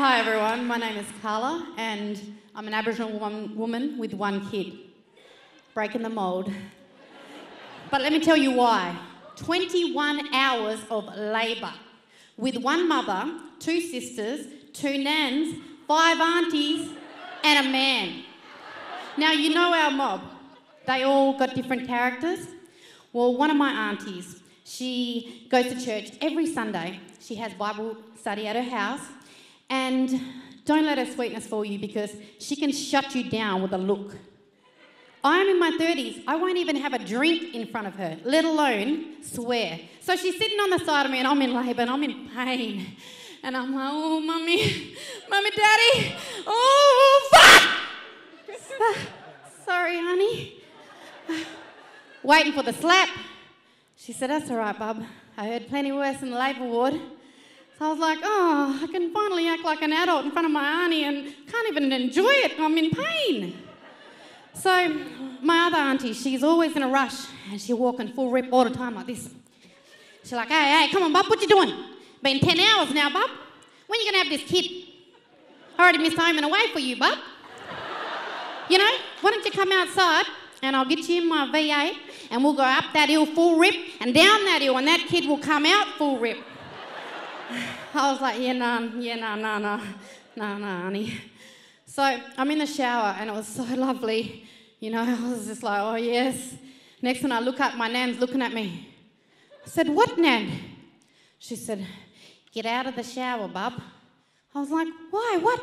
Hi everyone, my name is Karla and I'm an Aboriginal woman with one kid. Breaking the mould. But let me tell you why. 21 hours of labour with one mother, 2 sisters, 2 nans, 5 aunties and a man. Now you know our mob. They all got different characters. Well, one of my aunties, she goes to church every Sunday. She has Bible study at her house. And don't let her sweetness fool you because she can shut you down with a look. I'm in my 30s. I won't even have a drink in front of her, let alone swear. So she's sitting on the side of me and I'm in labour and I'm in pain. And I'm like, oh, mummy, daddy, oh, fuck! Sorry, honey. Waiting for the slap. She said, that's all right, bub. I heard plenty worse in the labour ward. So I was like, oh, I can finally act like an adult in front of my auntie and can't even enjoy it. I'm in pain. So my other auntie, she's always in a rush and she'll walk in full rip all the time like this. She's like, hey, come on, bub, what you doing? Been 10 hours now, bub. When are you going to have this kid? I already missed home and away for you, bub. You know, why don't you come outside and I'll get you in my V8 and we'll go up that hill full rip and down that hill and that kid will come out full rip. I was like, no, honey. So I'm in the shower and it was so lovely. You know, I was just like, oh, yes. Next when I look up, my nan's looking at me. I said, what, Nan? She said, get out of the shower, bub. I was like, why? What?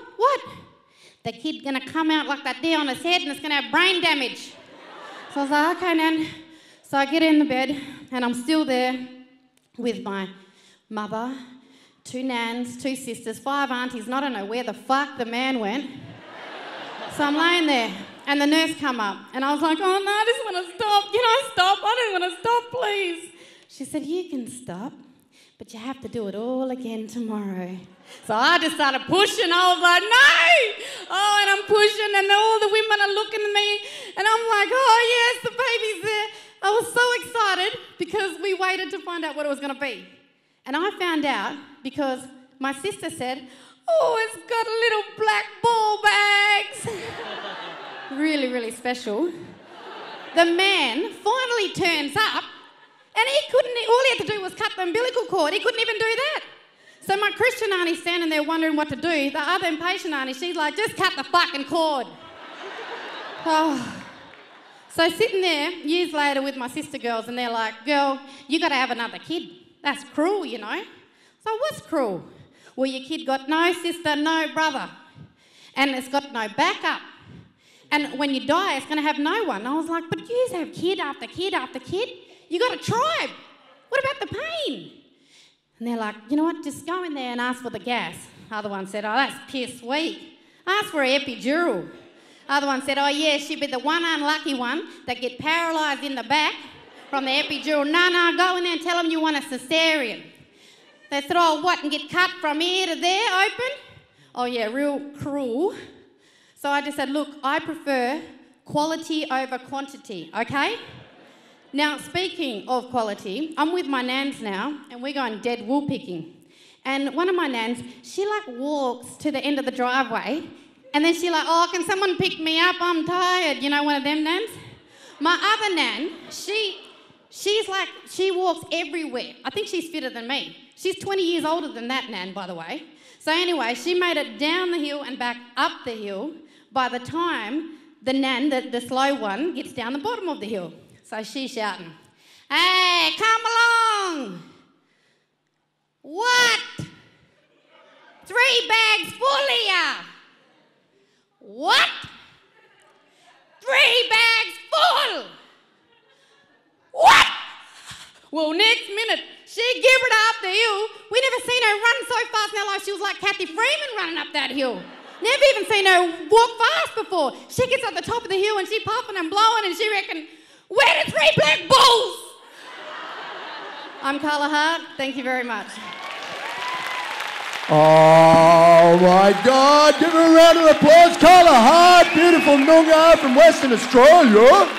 The kid's going to come out like that there on his head and it's going to have brain damage. So I was like, okay, Nan. So I get in the bed and I'm still there with my mother, 2 nans, 2 sisters, 5 aunties, and I don't know where the fuck the man went. So I'm laying there, and the nurse come up, and I was like, oh no, I just want to stop. Can I stop? I don't want to stop, please. She said, you can stop, but you have to do it all again tomorrow. So I just started pushing. I was like, no! Oh, and I'm pushing, and all the women are looking at me, and I'm like, oh yes, the baby's there. I was so excited because we waited to find out what it was going to be. And I found out because my sister said, oh, it's got little black ball bags. Really, really special. The man finally turns up and all he had to do was cut the umbilical cord. He couldn't even do that. So my Christian auntie's standing there wondering what to do. The other impatient auntie, she's like, just cut the fucking cord. Oh. So sitting there years later with my sister girls and they're like, girl, you got to have another kid. That's cruel, you know. So what's cruel? Well, your kid got no sister, no brother. And it's got no backup. And when you die, it's going to have no one. I was like, but you have kid after kid after kid. You got a tribe. What about the pain? And they're like, you know what, just go in there and ask for the gas. Other one said, oh, that's piss weak. Ask for an epidural. Other one said, oh, yeah, she'd be the one unlucky one that get paralysed in the back from the epidural. No, go in there and tell them you want a cesarean. They said, oh, what, and get cut from here to there, open? Oh, yeah, real cruel. So I just said, look, I prefer quality over quantity, okay? Now, speaking of quality, I'm with my nans now, and we're going dead wool picking. And one of my nans, she, walks to the end of the driveway, and then she oh, can someone pick me up? I'm tired. You know, one of them nans? My other nan, she walks everywhere. I think she's fitter than me. She's 20 years older than that nan, by the way. So anyway, she made it down the hill and back up the hill by the time the nan, the slow one, gets down the bottom of the hill. So she's shouting, hey, come along. What? 3 bags full here. What? 3 bags full. What? Well, next minute, she gave it up the hill. We never seen her run so fast in our life. She was like Kathy Freeman running up that hill. Never even seen her walk fast before. She gets up the top of the hill and she puffing and blowing and she reckon, where the 3 black bulls? I'm Karla Hart. Thank you very much. Oh my God, give her a round of applause. Karla Hart, beautiful Noongar from Western Australia.